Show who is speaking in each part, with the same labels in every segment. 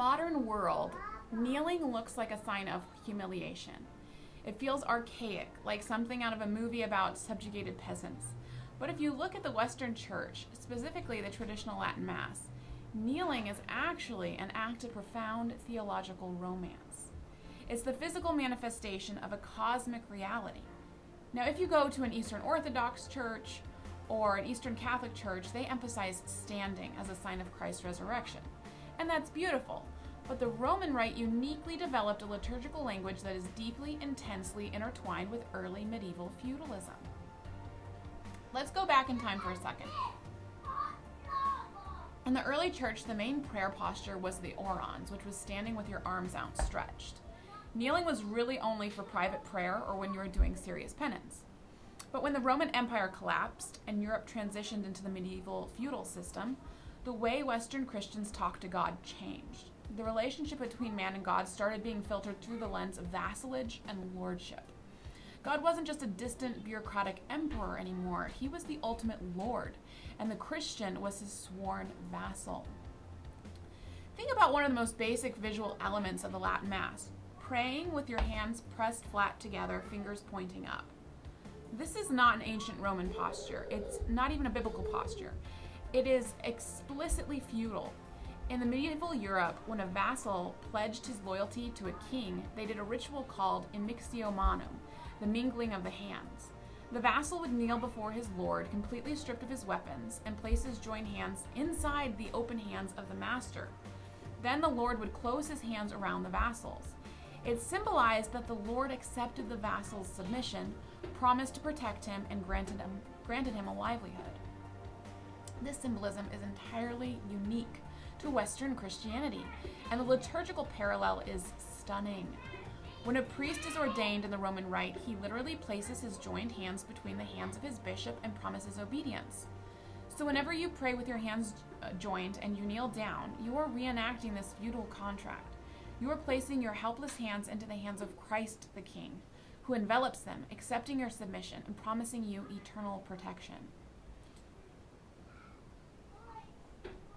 Speaker 1: modern world, kneeling looks like a sign of humiliation. It feels archaic, like something out of a movie about subjugated peasants. But if you look at the Western Church, specifically the traditional Latin Mass, kneeling is actually an act of profound theological romance. It's the physical manifestation of a cosmic reality. Now, if you go to an Eastern Orthodox church or an Eastern Catholic church, they emphasize standing as a sign of Christ's resurrection. And that's beautiful. But the Roman Rite uniquely developed a liturgical language that is deeply, intensely intertwined with early medieval feudalism. Let's go back in time for a second. In the early church, the main prayer posture was the orans, which was standing with your arms outstretched. Kneeling was really only for private prayer or when you were doing serious penance. But when the Roman Empire collapsed and Europe transitioned into the medieval feudal system, the way Western Christians talked to God changed. The relationship between man and God started being filtered through the lens of vassalage and lordship. God wasn't just a distant bureaucratic emperor anymore. He was the ultimate Lord, and the Christian was his sworn vassal. Think about one of the most basic visual elements of the Latin Mass: praying with your hands pressed flat together, fingers pointing up. This is not an ancient Roman posture. It's not even a biblical posture. It is explicitly feudal. In the medieval Europe, when a vassal pledged his loyalty to a king, they did a ritual called immixtio manum, the mingling of the hands. The vassal would kneel before his lord, completely stripped of his weapons, and place his joined hands inside the open hands of the master. Then the lord would close his hands around the vassals. It symbolized that the lord accepted the vassal's submission, promised to protect him, and granted him a livelihood. This symbolism is entirely unique to Western Christianity, and the liturgical parallel is stunning. When a priest is ordained in the Roman Rite, he literally places his joined hands between the hands of his bishop and promises obedience. So whenever you pray with your hands joined and you kneel down, you are reenacting this feudal contract. You are placing your helpless hands into the hands of Christ the King, who envelops them, accepting your submission and promising you eternal protection.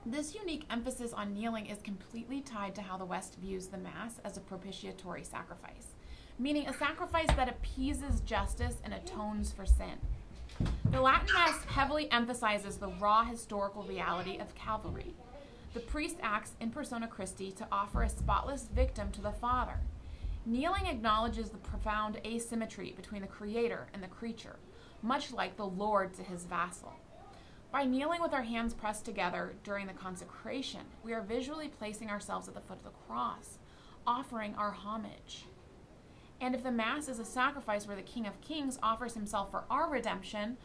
Speaker 1: This unique emphasis on kneeling is completely tied to how the West views the Mass as a propitiatory sacrifice, meaning a sacrifice that appeases justice and atones for sin. The Latin Mass heavily emphasizes the raw historical reality of Calvary. The priest acts in persona Christi to offer a spotless victim to the Father. Kneeling acknowledges the profound asymmetry between the Creator and the creature, much like the Lord to his vassal. By kneeling with our hands pressed together during the consecration, we are visually placing ourselves at the foot of the cross, offering our homage. And if the Mass is a sacrifice where the King of Kings offers himself for our redemption,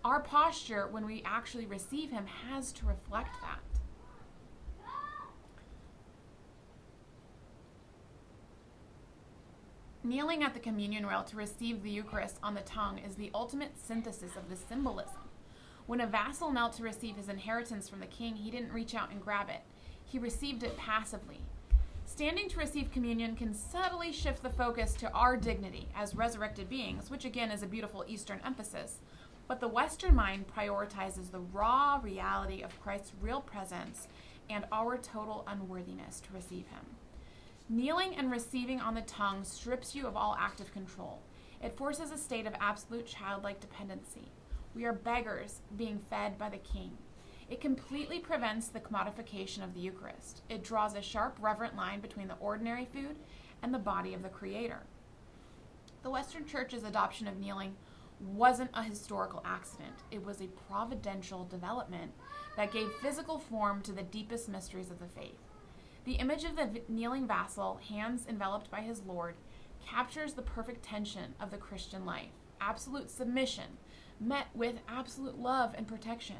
Speaker 1: our posture when we actually receive him has to reflect that. Kneeling at the communion rail to receive the Eucharist on the tongue is the ultimate synthesis of this symbolism. When a vassal knelt to receive his inheritance from the king, he didn't reach out and grab it. He received it passively. Standing to receive communion can subtly shift the focus to our dignity as resurrected beings, which again is a beautiful Eastern emphasis. But the Western mind prioritizes the raw reality of Christ's real presence and our total unworthiness to receive him. Kneeling and receiving on the tongue strips you of all active control. It forces a state of absolute childlike dependency. We are beggars being fed by the King. It completely prevents the commodification of the Eucharist. It draws a sharp, reverent line between the ordinary food and the body of the Creator. The Western Church's adoption of kneeling wasn't a historical accident. It was a providential development that gave physical form to the deepest mysteries of the faith. The image of the kneeling vassal, hands enveloped by his Lord, captures the perfect tension of the Christian life: absolute submission met with absolute love and protection.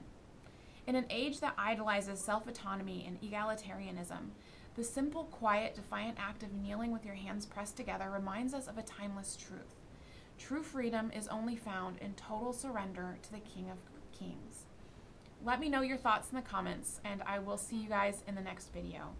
Speaker 1: In an age that idolizes self-autonomy and egalitarianism, the simple, quiet, defiant act of kneeling with your hands pressed together reminds us of a timeless truth. True freedom is only found in total surrender to the King of Kings. Let me know your thoughts in the comments, and I will see you guys in the next video.